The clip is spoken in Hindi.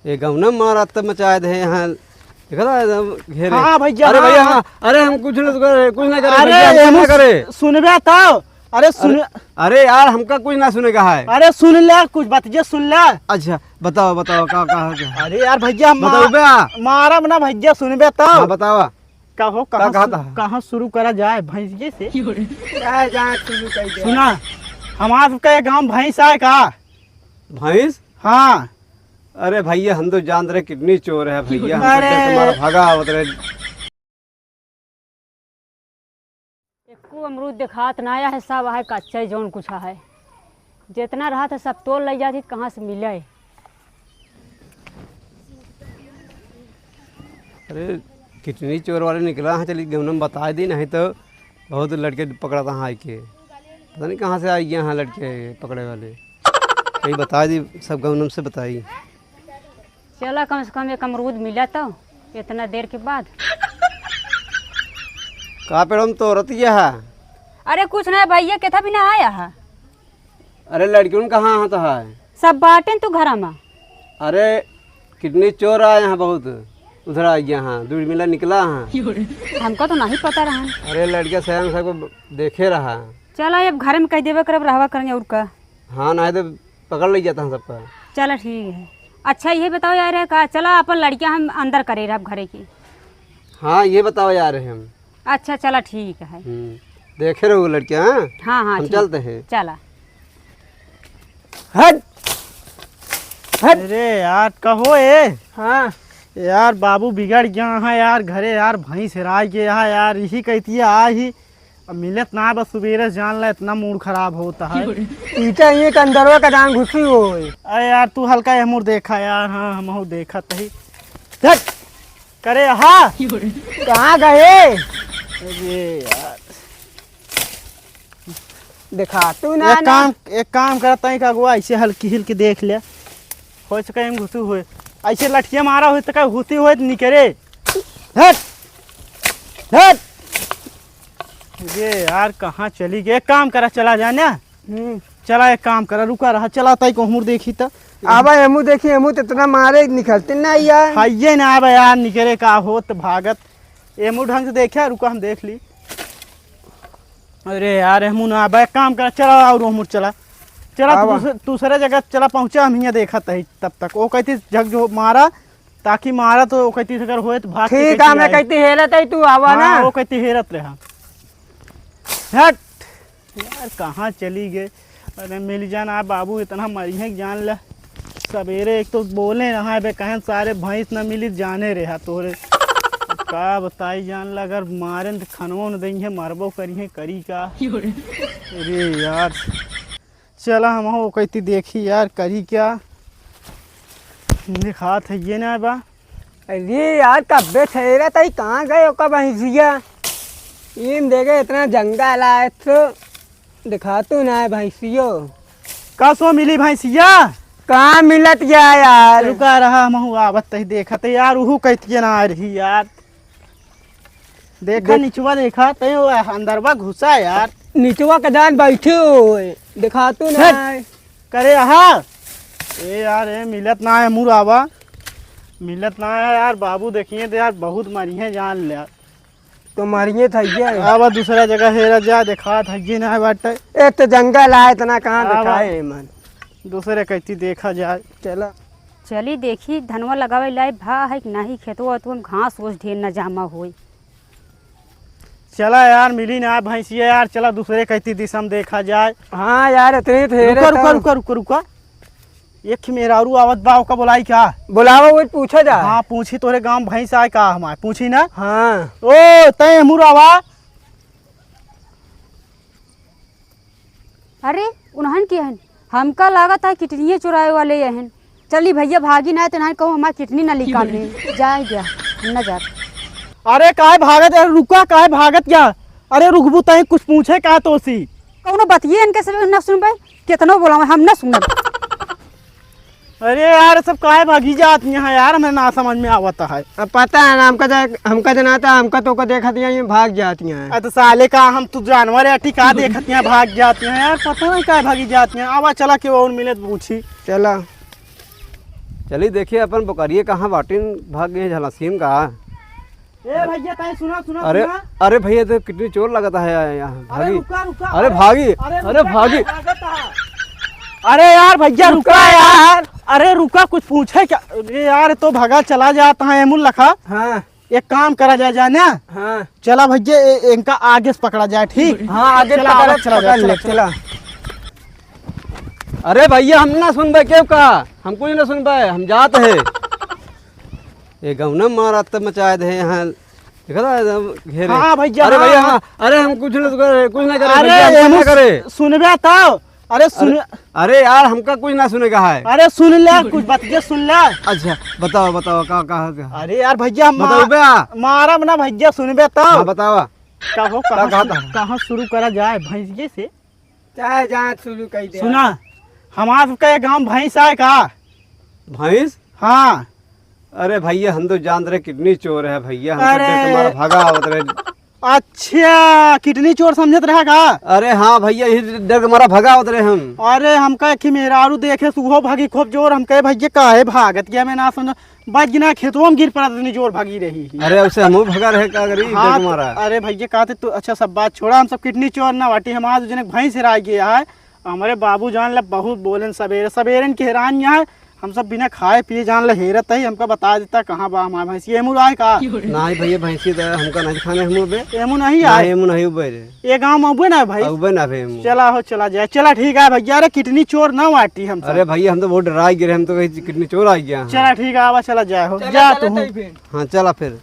ये गौना मारा तब मचाए थे यहाँ घेरे। हाँ भैया, अरे भैया हाँ। अरे हम कुछ न करे, कुछ ना करे अरे भैया, हम एमू ना करे। सुनबे तो अरे सुन अरे यार हमका कुछ ना सुने कहा है। अरे सुन ले कुछ बतिया सुन ले। अच्छा बताओ बताओ का कहा। अरे यार भैया बताओ बे। मारा ना भैया सुनबे तो हाँ बताओ कहो कहा था? कहाँ शुरू करा जाए भैंसिए से सुना सुना हमारे का गांव भैंस आए का भैंस। हाँ अरे भैया हम तो जान रहे कितनी चोर है भैया, हम अरे। सोचे तुम्हारा भागा आवत रहे। एको अमरूद दिखात ना आया है, सब है कच्चा ही जौन कुछ है। जितना रहा था सब तोड़ ले जाती, कहाँ से मिले। अरे कितनी चोर वाले निकला है, चलिए गमनम बता दी, नहीं तो बहुत लड़के पकड़ा था हाई के, पता नहीं कहाँ से आई गए यहाँ लड़के पकड़े वाले। कहीं बता दी, सब गमनम से बताई। चला कम से कम एक अमरूद मिला तो इतना देर के बाद। कहाँ पे हम तो रतिया है। अरे कुछ नहीं भैया के था भी ना आया है। अरे लड़कियों कहाँ आता है। सब बाटे तू घर में। अरे कितनी चोर आए यहाँ, बहुत उधर आई यहाँ दूर मिला निकला है। हमको तो नहीं पता रहा। अरे लड़के स्वयं सबको देखे रहा। चला अब घर में कह देवे करब रहवा करेंगे और का। हाँ नहीं तो पकड़ ले जाता है सबका। चला ठीक है। अच्छा ये बताओ यार का चला अपन लड़कियां हम अंदर करे रहे घरे की। हाँ ये बताओ यार हम। अच्छा चला ठीक है। देखे रहो लड़कियाँ। हाँ हाँ हम ठीक। चलते हैं। चला हट हट। अरे यार कहो ए हाँ यार बाबू बिगड़ गया है यार, घरे यार भैंस हेरा गया है यार, यही कहती है आ ही अब मिलत ना बस सुबेरे जान ला, इतना मूड खराब होता है। ईटा ये कंदरवा का डांग घुसी हो। अरे यार तू हल्का हमूर देखा यार। हाँ हम देखा तही करे। हाँ कहाँ गए। अरे यार दिखा तू ना। एक काम करता है का अगुआ, ऐसे हल्की हिलकी देख ले हो सके घुसू हुए, ऐसे लठिया मारा हुए तो घुसी हुए निकरे। हट हट। ये यार कहाँ चली गई। एक काम करा चला जाना। चला एक काम करा रुका रहा, चला तई को हमूर देखी तो आवा एमू देखी, एमू तो इतना मारे निकलते ना यार। हाइये ना आवे यार, निकरे का होत भागत एमू ढंग से देखा। रुका हम देख ली। अरे यार एमू ना आवे, एक काम करा चला और हमूर चला दूसरे जगह चला पहुंचा। हम यहाँ देखा तही तब तक वो कहती जग जो मारा ताकि मारा तो वो कहती अगर होए तो भाग। ठीक है मैं कहती हेरत है तू आवा ना। वो कहती हेरत रहा। हट यार कहाँ चली गए। अरे मिल जाना बाबू, इतना मरिए जान ला। सवेरे एक तो बोले रहा बे कहें सारे भैंस न मिली जाने रहा तोरे का बताई जान ला। अगर मारे तो खनवो न देंगे, मरबो करिए करी का। अरे यार चला हम हो कहती देखी यार करी क्या दिखा थे ये ना बा। अरे यार कब्बे ठहरा था, कहाँ गए ओका भैंसिया। इन देखे इतना जंगल आए तो दिखा तू ना भैंसियो। का सो मिली भैंसिया। कहाँ मिलत गया यार। रुका रहा महू आवत ही देखा तो यार उहू कहती ना आ रही यार। देखा निचवा देखा तो अंदरवा घुसा यार। निचवा का जान बैठे हो दिखा तू ना। करे हाँ ए यार ए मिलत ना है मुरावा, मिलत ना है यार बाबू। देखिए तो यार बहुत मरिए जान ले। तो मारिए था ये अब दूसरा जगह हेरा जा देखा था ये ना बाटे। एक तो जंगल आए इतना कहाँ दिखाए मन। दूसरे कहती देखा जाए। चला चली देखी धनवा लगावे लाई भा है कि नहीं खेतवा तो घास ओस ढेर न जामा होई। चला यार मिली ना भैंसिया यार। चला दूसरे कहती दिशा में देखा जाए। हाँ यार इतने थे। रुका रुका रुका रुका रुका। एक मेरारू आवत बा का बोलाई क्या बुलावा वो पूछा जा। हाँ पूछी तोरे गांव भैंस आए का हमारे पूछी ना। हाँ ओ तय मुरावा। अरे उन्हन की हन हमका लागत है किटनिये चुराए वाले यहन। चली भैया भागी ना तो नहीं कहूँ हमारी किटनी ना निकाल ले जाए गया हम न जा। अरे काहे भागत है। रुका काहे भागत क्या। अरे रुकबू तही कुछ पूछे का तो सी कौनो बतिए इनके सब न सुनबे कितनो बोला हम न सुनब। अरे यार सब काहे भागी जाती हैं यार, हमें ना समझ में आवता है। अब पता है ना हमका जनाता हमका तो को देखा दिया ये भाग जाती हैं। तो साले का हम तो जानवर है ठीक है देखती हैं भाग जाती हैं यार। पता नहीं काहे भागी जाती हैं। आवा चला के और मिले तो पूछी। चला चलिए देखिए अपन बकरिए कहाँ बाटिन भाग गए झलसीम का। ए भैया ताई सुना सुना अरे सुना। अरे भैया तो कितनी चोर लगता है यहाँ अरे भागी। रुका रुका। अरे भागी अरे भागी। अरे यार भैया रुका यार। अरे रुका कुछ पूछे क्या? अरे यार तो भगा चला जाता है एमुल लखा। हाँ एक काम करा जाए जाना। हाँ चला भैया इनका आगे से पकड़ा जाए ठीक। हाँ आगे चला, पकड़ चला, पकड़ चला, ले चला। अरे भैया हम ना सुन पाए क्यों का, हम कुछ ना सुन पाए, हम जाते हैं। ये गौना मारा तब मचाए थे यहाँ देखा था एकदम घेरे। हाँ भैया, अरे हाँ, भैया हाँ। हाँ अरे हम कुछ ना करे कुछ ना करे अरे भैया, हम कुछ ना एमुल करे। सुनबे तो। अरे सुन। अरे यार हमका कुछ ना सुने कहा है। अरे सुन ले कुछ बतिया सुन ले। अच्छा बताओ बताओ कहाँ कहाँ अरे यार भैया बताओ बे। मारा ना भैया सुनबे तो। हाँ बताओ। कहो कहाँ कहाँ शुरू करा जाए भैंसिए से। चाहे जहाँ शुरू कर दे। सुना हमारा सबका गांव भैंस है का। भैंस। हाँ अरे भैया हम तो जान रहे कितनी चोर है भैया, हम अरे। तो तुम्हारा भागा आवत रहे। अच्छा कितनी चोर समझत रहेगा। अरे हाँ भैया यही डर के मारा भागा आवत रहे हम। अरे हमका कि मेहरारू देखे सुहो भागी खूब जोर। हम कहे भैया काहे भागत गया मैं ना समझ बजना खेतों में गिर पड़ा इतनी जोर भागी रही। अरे उसे हम भगा रहे का करी डर हाँ के मारा। अरे भैया कहते तू अच्छा सब बात छोड़ा। हम सब कितनी चोर ना वाटी हमारा जन भैंस हेरा गया है। हमारे बाबू जान ला बहुत बोले सवेरे सवेरे के हैरान यहाँ हम सब बिना खाए पिए जान ला हेरत है। हमका बता देता कहाँ बा हमारा भैंस। एमू आए का नहीं भैया भैंसी तो हमका नहीं खाने हम बे। एमू नहीं ना आए। एमू नहीं उबे रे। ये गाँव में अबे ना भाई। उबे ना भे एमू। चला हो चला जाए चला ठीक है भैया। अरे कितनी चोर ना वाटी हम सब। अरे भैया हम तो बहुत डरा गिरे, हम तो कहीं कितनी चोर आ गया। चला ठीक है आवा चला जाए हो जा तू। हाँ चला फिर।